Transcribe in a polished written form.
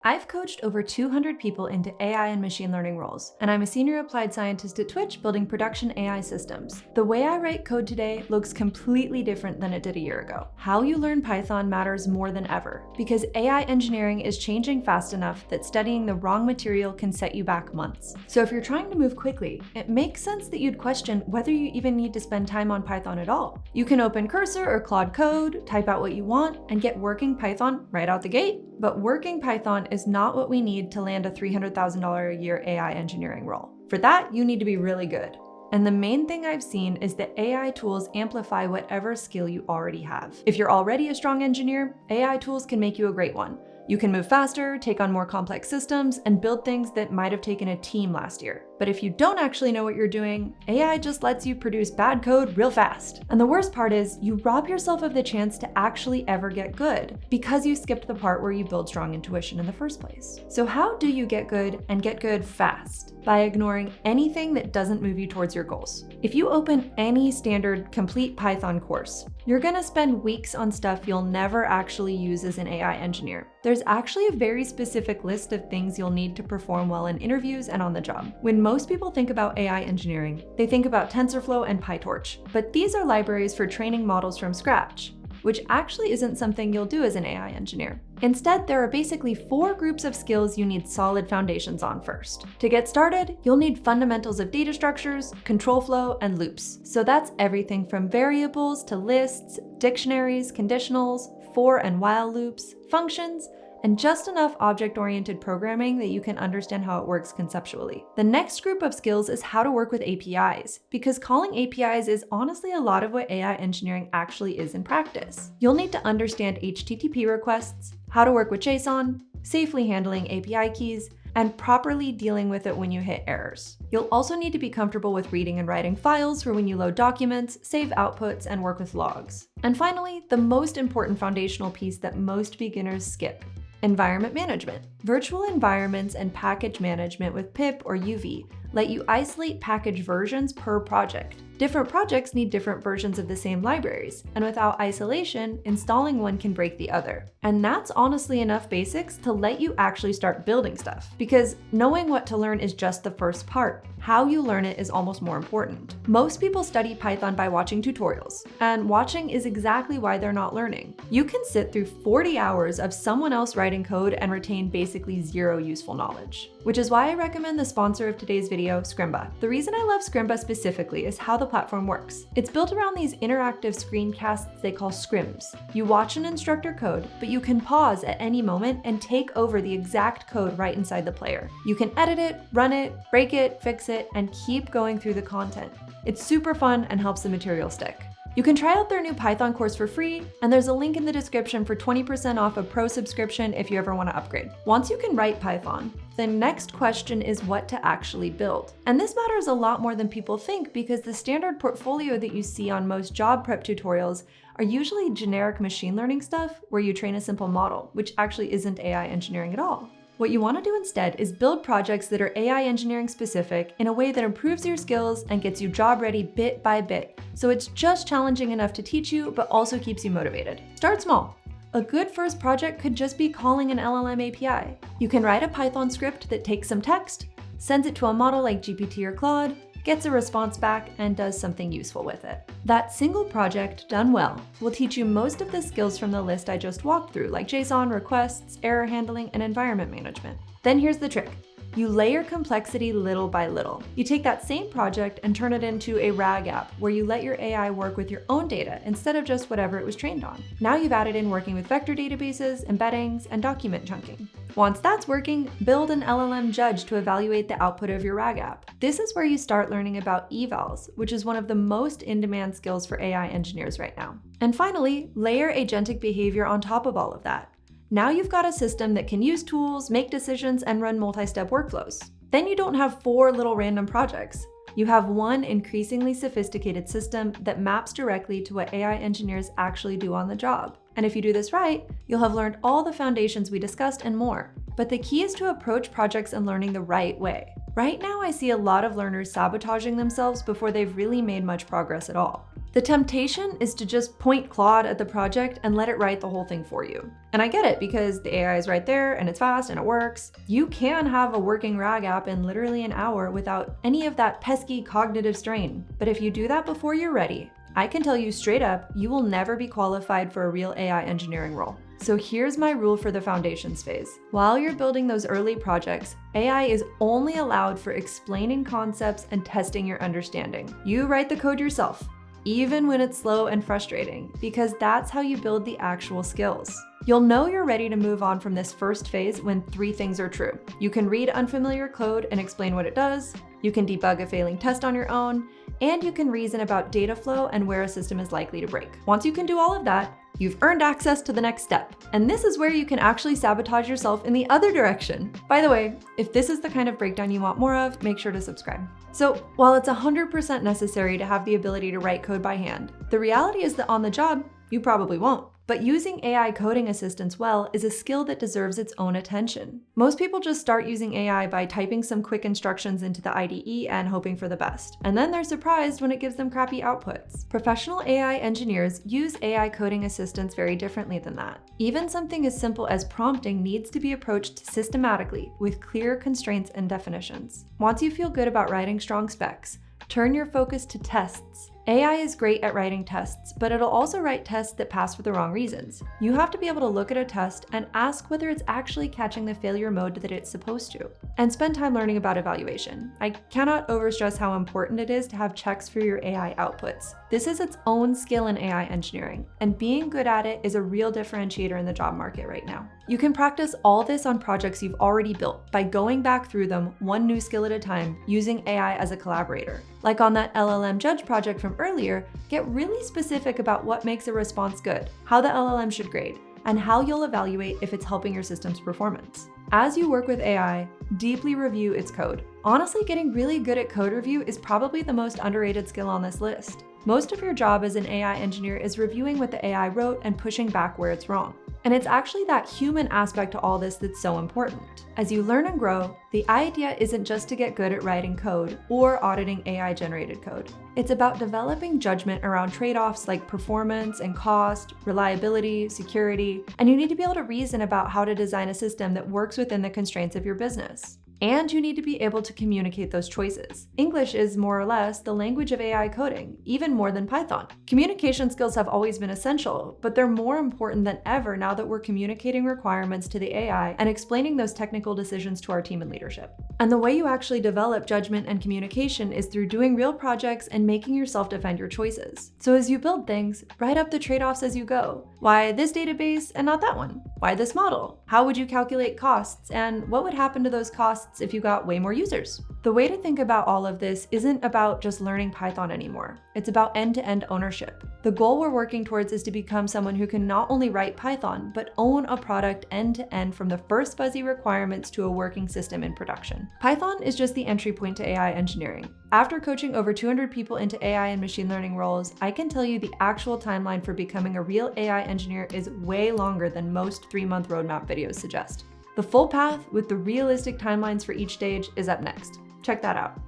I've coached over 200 people into AI and machine learning roles, and I'm a senior applied scientist at Twitch building production AI systems. The way I write code today looks completely different than it did a year ago. How you learn Python matters more than ever, because AI engineering is changing fast enough that studying the wrong material can set you back months. So if you're trying to move quickly, it makes sense that you'd question whether you even need to spend time on Python at all. You can open Cursor or Claude Code, type out what you want, and get working Python right out the gate. But working Python is not what we need to land a $300,000 a year AI engineering role. For that, you need to be really good. And the main thing I've seen is that AI tools amplify whatever skill you already have. If you're already a strong engineer, AI tools can make you a great one. You can move faster, take on more complex systems, and build things that might have taken a team last year. But if you don't actually know what you're doing, AI just lets you produce bad code real fast. And the worst part is, you rob yourself of the chance to actually ever get good, because you skipped the part where you build strong intuition in the first place. So how do you get good and get good fast? By ignoring anything that doesn't move you towards your goals. If you open any standard complete Python course, you're gonna spend weeks on stuff you'll never actually use as an AI engineer. There's actually a very specific list of things you'll need to perform well in interviews and on the job. When most people think about AI engineering, they think about TensorFlow and PyTorch, but these are libraries for training models from scratch, which actually isn't something you'll do as an AI engineer. Instead, there are basically 4 groups of skills you need solid foundations on first. To get started, you'll need fundamentals of data structures, control flow, and loops. So that's everything from variables to lists, dictionaries, conditionals, for and while loops, functions, and just enough object-oriented programming that you can understand how it works conceptually. The next group of skills is how to work with APIs, because calling APIs is honestly a lot of what AI engineering actually is in practice. You'll need to understand HTTP requests, how to work with JSON, safely handling API keys, and properly dealing with it when you hit errors. You'll also need to be comfortable with reading and writing files for when you load documents, save outputs, and work with logs. And finally, the most important foundational piece that most beginners skip: environment management. Virtual environments and package management with pip or UV let you isolate package versions per project. Different projects need different versions of the same libraries, and without isolation, installing one can break the other. And that's honestly enough basics to let you actually start building stuff, because knowing what to learn is just the first part. How you learn it is almost more important. Most people study Python by watching tutorials, and watching is exactly why they're not learning. You can sit through 40 hours of someone else writing code and retain basically zero useful knowledge. Which is why I recommend the sponsor of today's video, Scrimba. The reason I love Scrimba specifically is how the platform works. It's built around these interactive screencasts they call scrims. You watch an instructor code, but you can pause at any moment and take over the exact code right inside the player. You can edit it, run it, break it, fix it, and keep going through the content. It's super fun and helps the material stick. You can try out their new Python course for free, and there's a link in the description for 20% off a pro subscription if you ever want to upgrade. Once you can write Python, the next question is what to actually build. And this matters a lot more than people think, because the standard portfolio that you see on most job prep tutorials are usually generic machine learning stuff where you train a simple model, which actually isn't AI engineering at all. What you want to do instead is build projects that are AI engineering specific in a way that improves your skills and gets you job ready bit by bit. So it's just challenging enough to teach you, but also keeps you motivated. Start small. A good first project could just be calling an LLM API. You can write a Python script that takes some text, sends it to a model like GPT or Claude, gets a response back, and does something useful with it. That single project, done well, will teach you most of the skills from the list I just walked through, like JSON, requests, error handling, and environment management. Then here's the trick. You layer complexity little by little. You take that same project and turn it into a RAG app where you let your AI work with your own data instead of just whatever it was trained on. Now you've added in working with vector databases, embeddings, and document chunking. Once that's working, build an LLM judge to evaluate the output of your RAG app. This is where you start learning about evals, which is one of the most in-demand skills for AI engineers right now. And finally, layer agentic behavior on top of all of that. Now you've got a system that can use tools, make decisions, and run multi-step workflows. Then you don't have 4 little random projects. You have one increasingly sophisticated system that maps directly to what AI engineers actually do on the job. And if you do this right, you'll have learned all the foundations we discussed and more. But the key is to approach projects and learning the right way. Right now, I see a lot of learners sabotaging themselves before they've really made much progress at all. The temptation is to just point Claude at the project and let it write the whole thing for you. And I get it because the AI is right there and it's fast and it works. You can have a working RAG app in literally an hour without any of that pesky cognitive strain. But if you do that before you're ready, I can tell you straight up, you will never be qualified for a real AI engineering role. So here's my rule for the foundations phase. While you're building those early projects, AI is only allowed for explaining concepts and testing your understanding. You write the code yourself, even when it's slow and frustrating, because that's how you build the actual skills. You'll know you're ready to move on from this first phase when 3 things are true. You can read unfamiliar code and explain what it does, you can debug a failing test on your own, and you can reason about data flow and where a system is likely to break. Once you can do all of that, you've earned access to the next step. And this is where you can actually sabotage yourself in the other direction. By the way, if this is the kind of breakdown you want more of, make sure to subscribe. So while it's 100% necessary to have the ability to write code by hand, the reality is that on the job, you probably won't. But using AI coding assistants well is a skill that deserves its own attention. Most people just start using AI by typing some quick instructions into the IDE and hoping for the best. And then they're surprised when it gives them crappy outputs. Professional AI engineers use AI coding assistants very differently than that. Even something as simple as prompting needs to be approached systematically with clear constraints and definitions. Once you feel good about writing strong specs, turn your focus to tests. AI is great at writing tests, but it'll also write tests that pass for the wrong reasons. You have to be able to look at a test and ask whether it's actually catching the failure mode that it's supposed to, and spend time learning about evaluation. I cannot overstress how important it is to have checks for your AI outputs. This is its own skill in AI engineering, and being good at it is a real differentiator in the job market right now. You can practice all this on projects you've already built by going back through them one new skill at a time using AI as a collaborator. Like on that LLM Judge project from earlier, get really specific about what makes a response good, how the LLM should grade, and how you'll evaluate if it's helping your system's performance. As you work with AI, deeply review its code. Honestly, getting really good at code review is probably the most underrated skill on this list. Most of your job as an AI engineer is reviewing what the AI wrote and pushing back where it's wrong. And it's actually that human aspect to all this that's so important. As you learn and grow, the idea isn't just to get good at writing code or auditing AI-generated code. It's about developing judgment around trade-offs like performance and cost, reliability, security, and you need to be able to reason about how to design a system that works within the constraints of your business. And you need to be able to communicate those choices. English is more or less the language of AI coding, even more than Python. Communication skills have always been essential, but they're more important than ever now that we're communicating requirements to the AI and explaining those technical decisions to our team and leadership. And the way you actually develop judgment and communication is through doing real projects and making yourself defend your choices. So as you build things, write up the trade-offs as you go. Why this database and not that one? Why this model? How would you calculate costs? And what would happen to those costs if you got way more users? The way to think about all of this isn't about just learning Python anymore. It's about end-to-end ownership. The goal we're working towards is to become someone who can not only write Python, but own a product end-to-end from the first fuzzy requirements to a working system in production. Python is just the entry point to AI engineering. After coaching over 200 people into AI and machine learning roles, I can tell you the actual timeline for becoming a real AI engineer is way longer than most 3-month roadmap videos suggest. The full path with the realistic timelines for each stage is up next. Check that out.